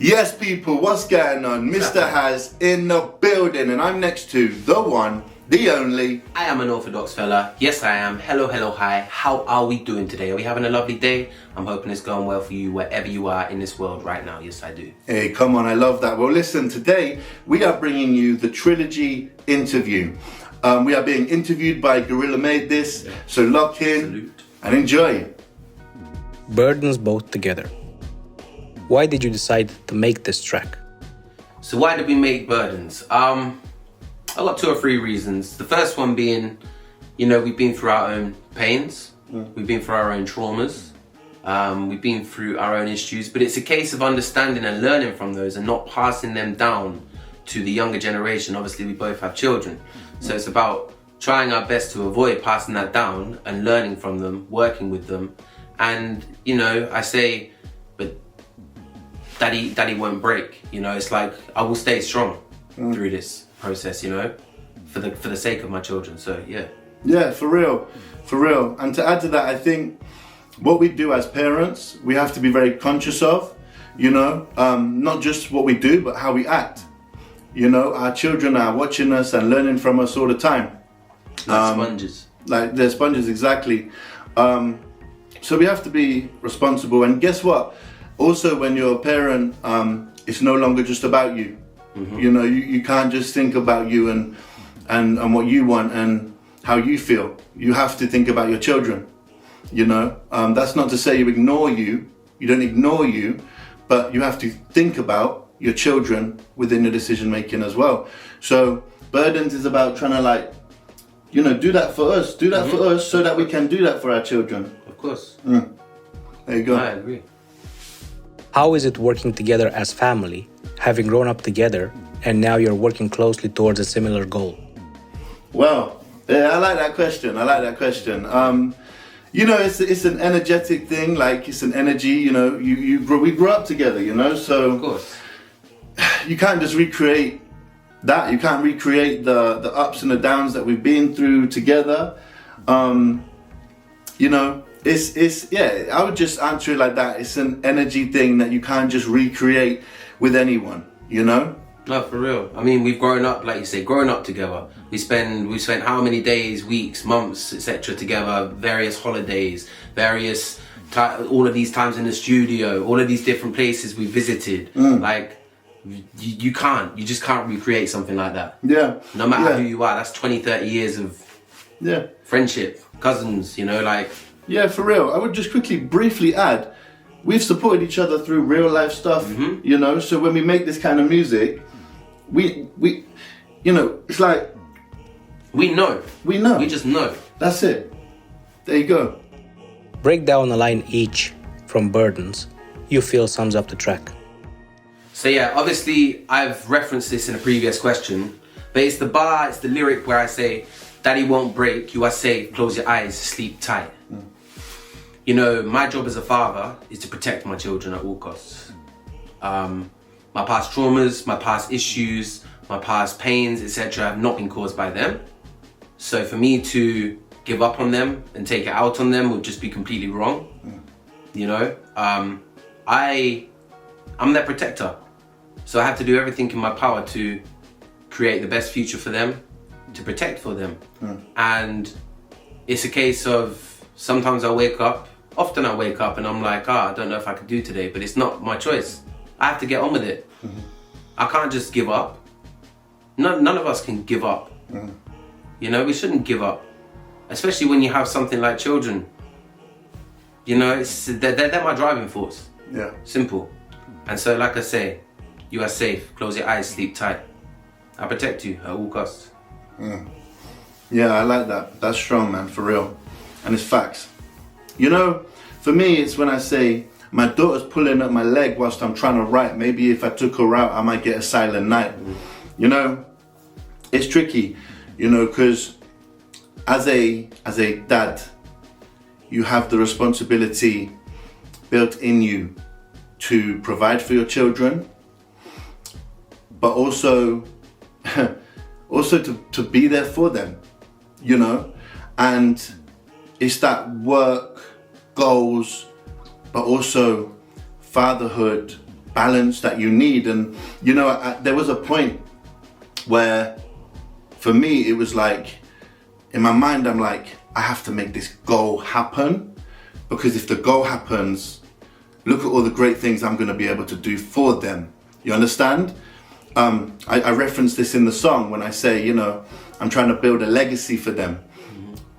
Yes, people, what's going on? Mr. Has in the building, and I'm next to the one, the only. I am an Orthodox fella. Yes, I am. Hello, hello, hi. How are we doing today? Are we having a lovely day? I'm hoping it's going well for you wherever you are in this world right now. Yes, I do. Hey, come on, I love that. Well, listen, today we are bringing you the Trilogy interview. We are being interviewed by Gorilla Made This, so lock in. Salute. And enjoy. Burdens both together. Why did you decide to make this track? So why did we make Burdens? I got 2 or 3 reasons. The first one being, we've been through our own pains. We've been through our own traumas. We've been through our own issues, but it's a case of understanding and learning from those and not passing them down to the younger generation. Obviously, we both have children. So it's about trying our best to avoid passing that down and learning from them, working with them. And, I say, but daddy won't break. It's like, I will stay strong through this process, for the sake of my children. So, yeah. Yeah, for real. And to add to that, I think what we do as parents, we have to be very conscious of, not just what we do, but how we act. Our children are watching us and learning from us all the time. Like sponges. Like they're sponges, exactly. So we have to be responsible. And guess what? Also, when you're a parent, it's no longer just about you. You can't just think about you and what you want and how you feel. You have to think about your children. That's not to say you ignore you. You don't ignore you, but you have to think about your children within your decision making as well. So Burdens is about trying to do that for us. Do that for us so that we can do that for our children. Of course. There you go. I agree. How is it working together as family, having grown up together, and now you're working closely towards a similar goal? Well, yeah, I like that question. It's an energetic thing. Like it's an energy. We grew up together. So Of course. you can't just recreate that. You can't recreate the ups and the downs that we've been through together. I would just answer it like that. It's an energy thing that you can't just recreate with anyone, No, for real. I mean, we've grown up, like you say, growing up together. We've spent how many days, weeks, months, etc. together, various holidays, all of these times in the studio, all of these different places we visited. Like, you just can't recreate something like that. Yeah. No matter who you are, that's 20, 30 years of friendship, cousins, Yeah, for real. I would just briefly add, we've supported each other through real life stuff, so when we make this kind of music, we it's like... We know. We just know. That's it. There you go. Break down a line each from Burdens you feel sums up the track. So yeah, obviously I've referenced this in a previous question, but it's the lyric where I say, daddy won't break, you are safe, close your eyes, sleep tight. My job as a father is to protect my children at all costs. My past traumas, my past issues, my past pains, etc. have not been caused by them. So for me to give up on them and take it out on them would just be completely wrong. I'm their protector. So I have to do everything in my power to create the best future for them, to protect for them. And it's a case of sometimes often I wake up and I'm like, I don't know if I could do today, but it's not my choice. I have to get on with it. I can't just give up. None of us can give up. We shouldn't give up, especially when you have something like children. They're my driving force. Yeah. Simple. And so, like I say, you are safe. Close your eyes, sleep tight. I protect you at all costs. Yeah, I like that. That's strong, man, for real. And it's facts. For me, it's when I say, my daughter's pulling at my leg whilst I'm trying to write. Maybe if I took her out, I might get a silent night. It's tricky, because as a dad, you have the responsibility built in you to provide for your children, but also to be there for them, and it's that work, goals, but also fatherhood balance that you need. And you know, there was a point where for me it was like, in my mind I'm like, I have to make this goal happen, because if the goal happens, look at all the great things I'm going to be able to do for them. You understand? I reference this in the song when I say, you know, I'm trying to build a legacy for them.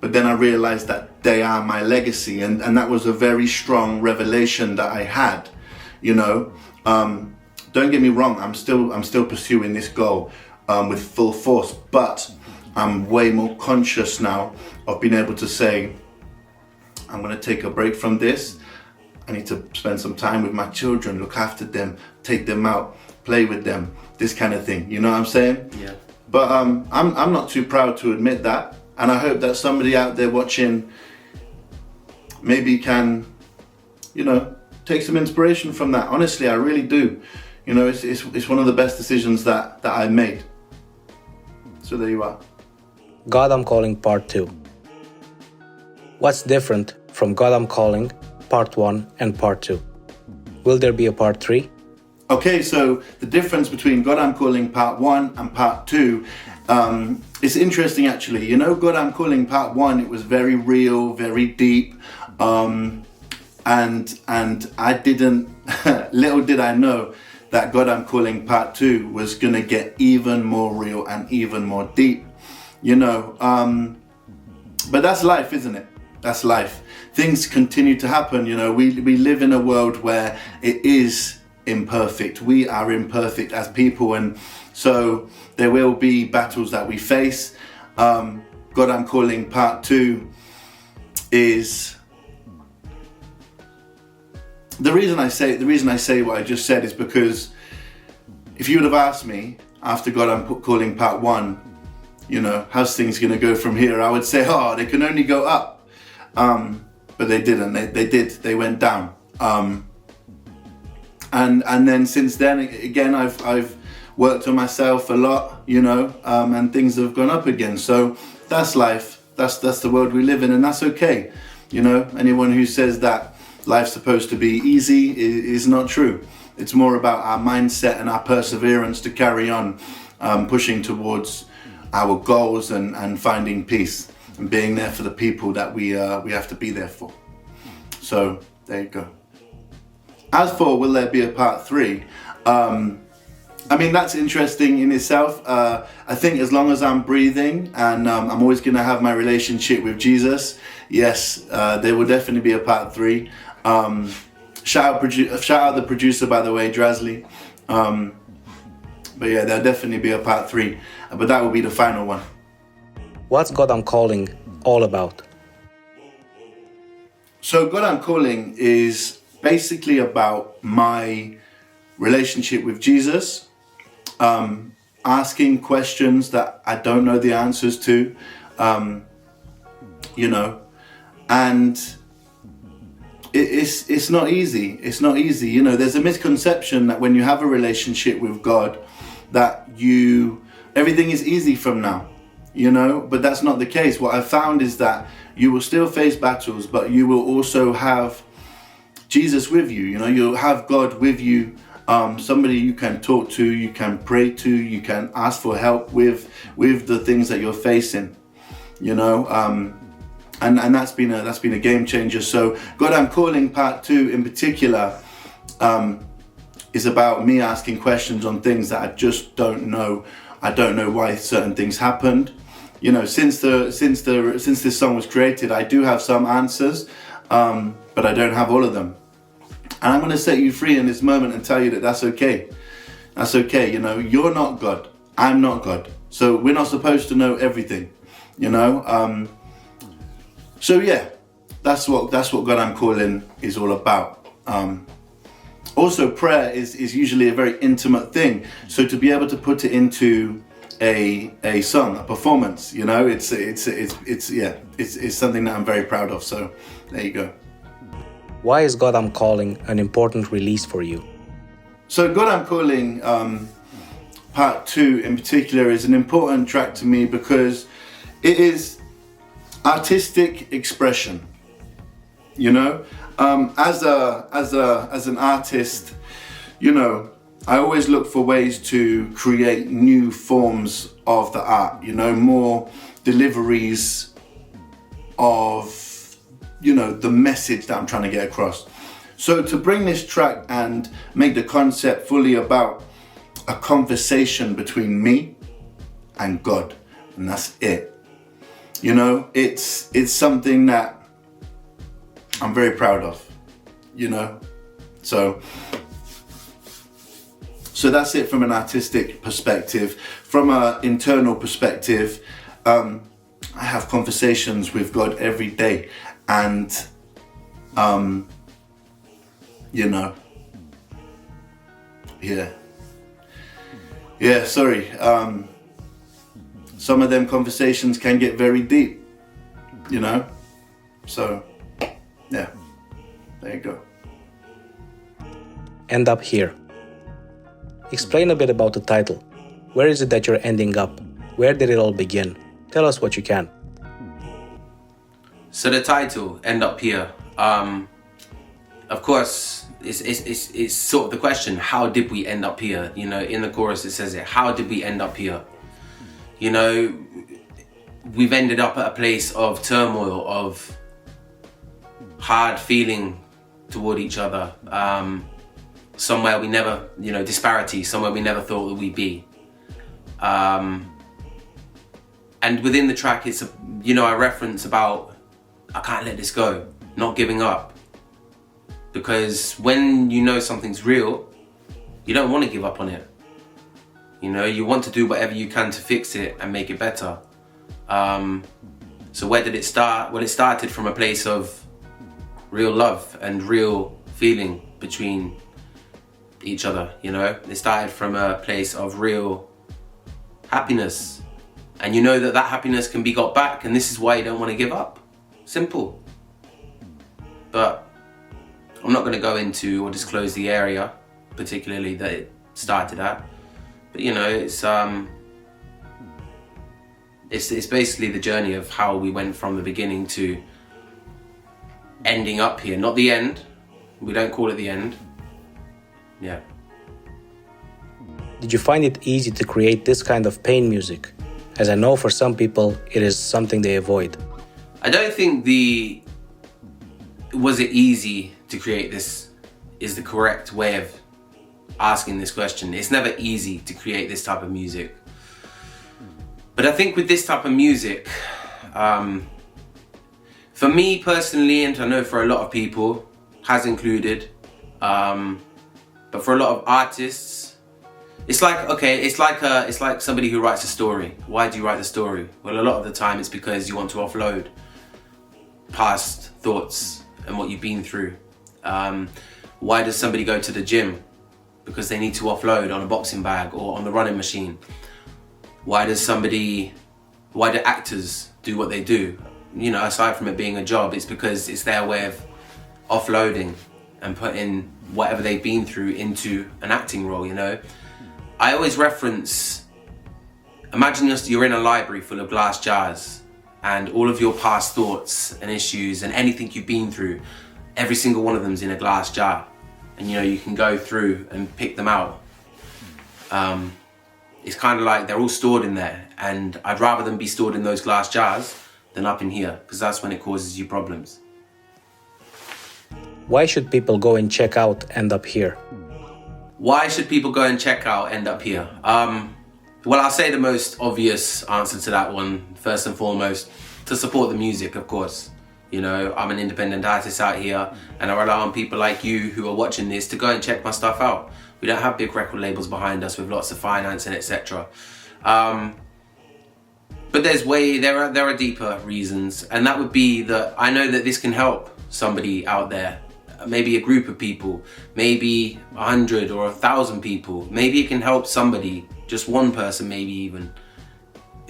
But then I realized that they are my legacy, and that was a very strong revelation that I had. You know, don't get me wrong, I'm still pursuing this goal with full force, but I'm way more conscious now of being able to say, I'm going to take a break from this. I need to spend some time with my children, look after them, take them out, play with them, this kind of thing. You know what I'm saying? Yeah. But I'm not too proud to admit that, and I hope that somebody out there watching maybe can, you know, take some inspiration from that. Honestly, I really do. You know, it's one of the best decisions that I made. So there you are. God I'm Calling Part 2. What's different from God I'm Calling Part 1 and Part 2? Will there be a Part 3? Okay, so the difference between God I'm Calling Part 1 and Part 2, it's interesting actually. You know, God I'm Calling Part 1, it was very real, very deep, and I didn't, little did I know that God I'm Calling Part 2 was gonna get even more real and even more deep, you know, but that's life, isn't it? That's life. Things continue to happen, you know. We live in a world where it is imperfect. We are imperfect as people, and so there will be battles that we face. God I'm Calling Part 2 is the reason I say what I just said is because if you would have asked me after God I'm Calling Part 1, you know, how's things gonna go from here, I would say, oh, they can only go up. But they didn't. They went down. And then since then, again, I've worked on myself a lot, you know, and things have gone up again. So that's life. That's the world we live in, and that's okay. You know, anyone who says that life's supposed to be easy is not true. It's more about our mindset and our perseverance to carry on, pushing towards our goals and finding peace and being there for the people that we have to be there for. So there you go. As for will there be a Part 3, I mean, that's interesting in itself. I think as long as I'm breathing and I'm always going to have my relationship with Jesus, yes, there will definitely be a Part 3. Shout out the producer, by the way, Drasley. But yeah, there'll definitely be a Part 3, but that will be the final one. What's God I'm Calling all about? So God I'm Calling is basically about my relationship with Jesus, asking questions that I don't know the answers to, you know, and it's not easy. It's not easy. You know, there's a misconception that when you have a relationship with God, that everything is easy from now. You know, but that's not the case. What I've found is that you will still face battles, but you will also have Jesus with you. You know, you'll have God with you, somebody you can talk to, you can pray to, you can ask for help with the things that you're facing. You know, and that's been a game changer. So God I'm Calling Part 2 in particular is about me asking questions on things that I just don't know. I don't know why certain things happened. You know, since this song was created, I do have some answers, but I don't have all of them. And I'm going to set you free in this moment and tell you that that's okay. That's okay. You know, you're not God. I'm not God. So we're not supposed to know everything. You know. So yeah, that's what God I'm Calling is all about. Also, prayer is usually a very intimate thing. So to be able to put it into a song, a performance, you know, it's something that I'm very proud of. So there you go. Why is God I'm Calling an important release for you? So God I'm Calling Part 2 in particular is an important track to me because it is artistic expression. You know, as an artist, you know, I always look for ways to create new forms of the art, you know, more deliveries of, you know, the message that I'm trying to get across. So to bring this track and make the concept fully about a conversation between me and God, and that's it. You know, it's something that I'm very proud of, you know. So that's it from an artistic perspective. From an internal perspective, I have conversations with God every day, and you know, yeah, sorry. Some of them conversations can get very deep, you know. So yeah, there you go. End up here. Explain a bit about the title. Where is it that you're ending up? Where did it all begin? Tell us what you can. So the title, End Up Here, of course, it's sort of the question, how did we end up here? You know, in the chorus it says it, how did we end up here? You know, we've ended up at a place of turmoil, of hard feeling toward each other, somewhere we never, you know, disparity, somewhere we never thought that we'd be. And within the track, it's, you know, I reference about, I can't let this go, not giving up. Because when you know something's real, you don't want to give up on it. You know, you want to do whatever you can to fix it and make it better. So where did it start? Well, it started from a place of real love and real feeling between each other, you know. It started from a place of real happiness. And you know that that happiness can be got back, and this is why you don't want to give up. Simple. But I'm not going to go into or disclose the area particularly that it started at. But you know, it's basically the journey of how we went from the beginning to ending up here. Not the end. We don't call it the end. Yeah. Did you find it easy to create this kind of pain music? As I know for some people, it is something they avoid. I don't think was it easy to create this is the correct way of asking this question. It's never easy to create this type of music. But I think with this type of music, for me personally, and I know for a lot of people, has included, but for a lot of artists, it's like, okay, it's like somebody who writes a story. Why do you write the story? Well, a lot of the time it's because you want to offload past thoughts and what you've been through. Why does somebody go to the gym? Because they need to offload on a boxing bag or on the running machine. Why do actors do what they do? You know, aside from it being a job, it's because it's their way of offloading and putting whatever they've been through into an acting role, you know. I always reference, imagine you're in a library full of glass jars and all of your past thoughts and issues and anything you've been through, every single one of them's in a glass jar. And you know, you can go through and pick them out. It's kind of like they're all stored in there, and I'd rather them be stored in those glass jars than up in here, because that's when it causes you problems. Why should people go and check out End Up Here? Why should people go and check out End Up Here? Well, I'll say the most obvious answer to that one, first and foremost, to support the music, of course. You know, I'm an independent artist out here, and I rely on people like you who are watching this to go and check my stuff out. We don't have big record labels behind us with lots of finance and etc. But there are deeper reasons, and that would be that I know that this can help somebody out there, maybe a group of people, maybe 100 or 1,000 people. Maybe it can help somebody, just one person maybe even,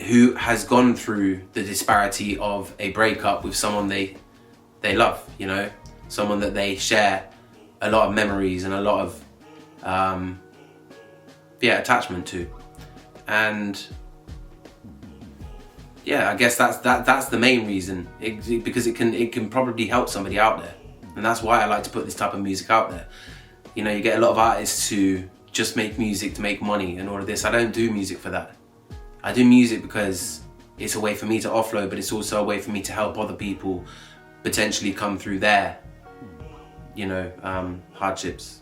who has gone through the disparity of a breakup with someone they love, you know, someone that they share a lot of memories and a lot of attachment to. And yeah, I guess that's the main reason, because it can probably help somebody out there, and that's why I like to put this type of music out there. You know, you get a lot of artists who just make music to make money and all of this. I don't do music for that. I do music because it's a way for me to offload, but it's also a way for me to help other people potentially come through their, you know, hardships.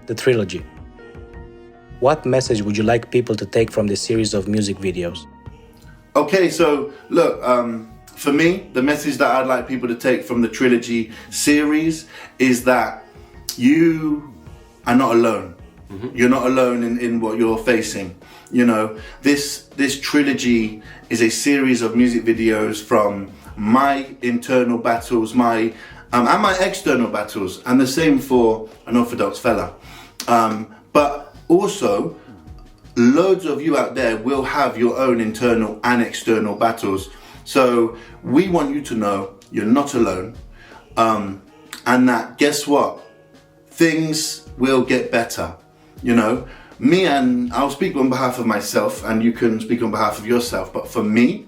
The Trilogy. What message would you like people to take from this series of music videos? Okay, so look, for me, the message that I'd like people to take from the Trilogy series is that you are not alone. You're not alone in what you're facing. You know, this trilogy is a series of music videos from my internal battles, and my external battles, and the same for Unorthadox fella. But also, loads of you out there will have your own internal and external battles. So we want you to know you're not alone, and that, guess what? Things will get better. You know, me, and I'll speak on behalf of myself, and you can speak on behalf of yourself, but for me,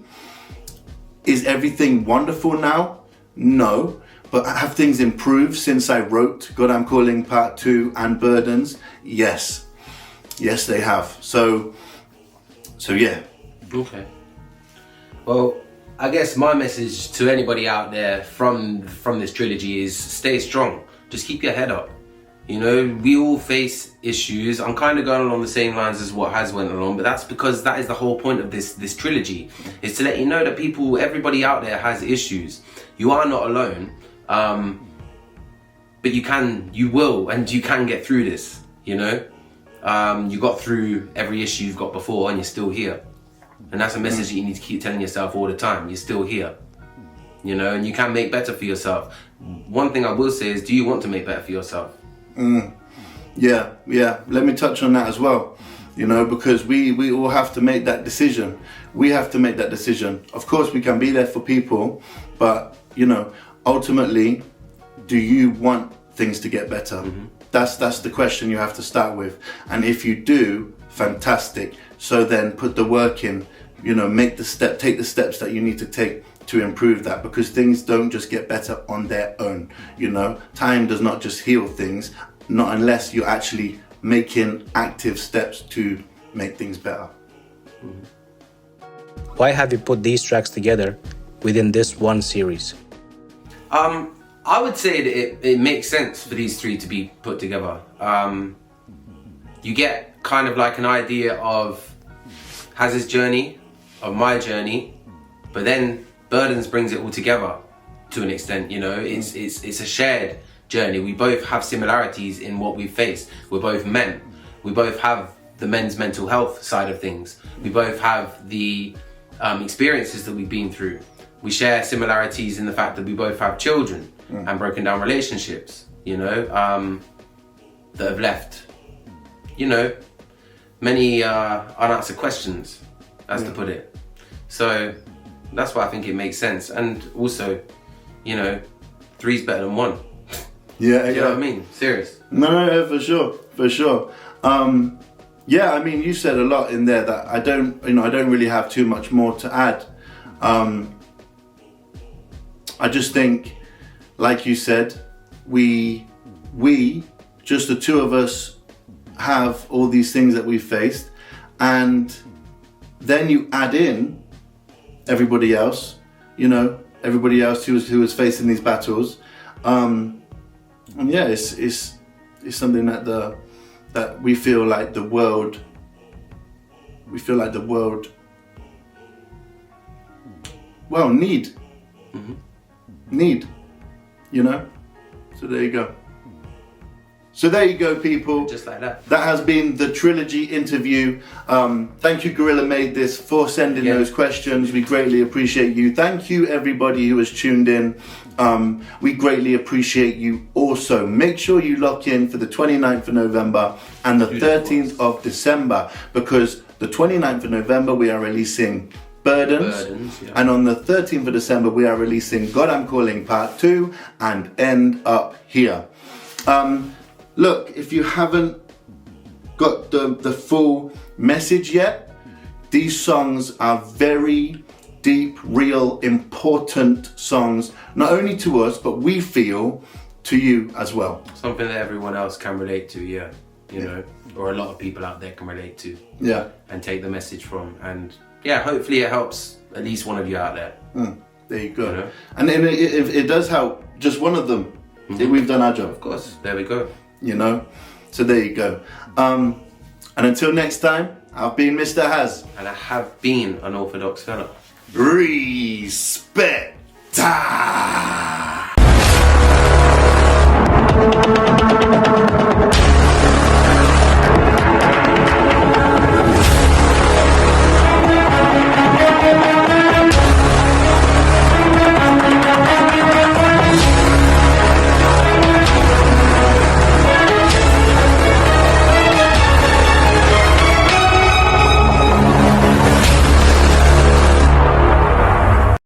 is everything wonderful now? No. But have things improved since I wrote God I'm Calling Part 2 and Burdens? Yes. Yes, they have. So yeah. Okay. Well, I guess my message to anybody out there from this trilogy is stay strong. Just keep your head up. You know, we all face issues. I'm kind of going along the same lines as what has went along, but that's because that is the whole point of this trilogy, is to let you know that everybody out there has issues. You are not alone, but you will get through this, you know? You got through every issue you've got before and you're still here. And that's a message that you need to keep telling yourself all the time. You're still here, you know, and you can make better for yourself. One thing I will say is, do you want to make better for yourself? Yeah. Let me touch on that as well. You know, because we all have to make that decision. We have to make that decision. Of course, we can be there for people, but you know, ultimately, do you want things to get better? That's the question you have to start with. And if you do, fantastic. So then put the work in. You know, take the steps that you need to take to improve that, because things don't just get better on their own. You know, time does not just heal things, not unless you're actually making active steps to make things better. Why have you put these tracks together within this one series? I would say that it makes sense for these three to be put together. You get kind of like an idea of Haz's journey, of my journey, but then Burdens brings it all together to an extent. You know, it's a shared journey. We both have similarities in what we've faced. We're both men. We both have the men's mental health side of things. We both have the experiences that we've been through. We share similarities in the fact that we both have children and broken down relationships, you know, that have left, you know, many unanswered questions, as to put it. So that's why I think it makes sense. And also, you know, three's better than one. Yeah, you know what I mean? Serious. No, for sure. Yeah, I mean, you said a lot in there that I don't really have too much more to add. I just think, like you said, we, just the two of us, have all these things that we faced, and then you add in everybody else, you know, everybody else who was facing these battles, and yeah, it's something that we feel like the world well need, you know. So there you go. So there you go, people. Just like that. That has been the Trilogy interview. Thank you, Gorilla Made This, for sending those questions. We greatly appreciate you. Thank you, everybody who has tuned in. We greatly appreciate you also. Make sure you lock in for the 29th of November and the 13th of December, because the 29th of November we are releasing Burdens, yeah. And on the 13th of December we are releasing God I'm Calling Part 2 and End Up Here. Look, if you haven't got the full message yet, these songs are very deep, real, important songs, not only to us, but we feel to you as well. Something that everyone else can relate to, yeah. You know, or a lot of people out there can relate to. Yeah. And take the message from. And yeah, hopefully it helps at least one of you out there. There you go. You know? And then if it does help, just one of them, we've done our job. Of course, there we go. You know? So there you go. And until next time, I've been Mr. Haz. And I have been an Orthodox fella. Respect.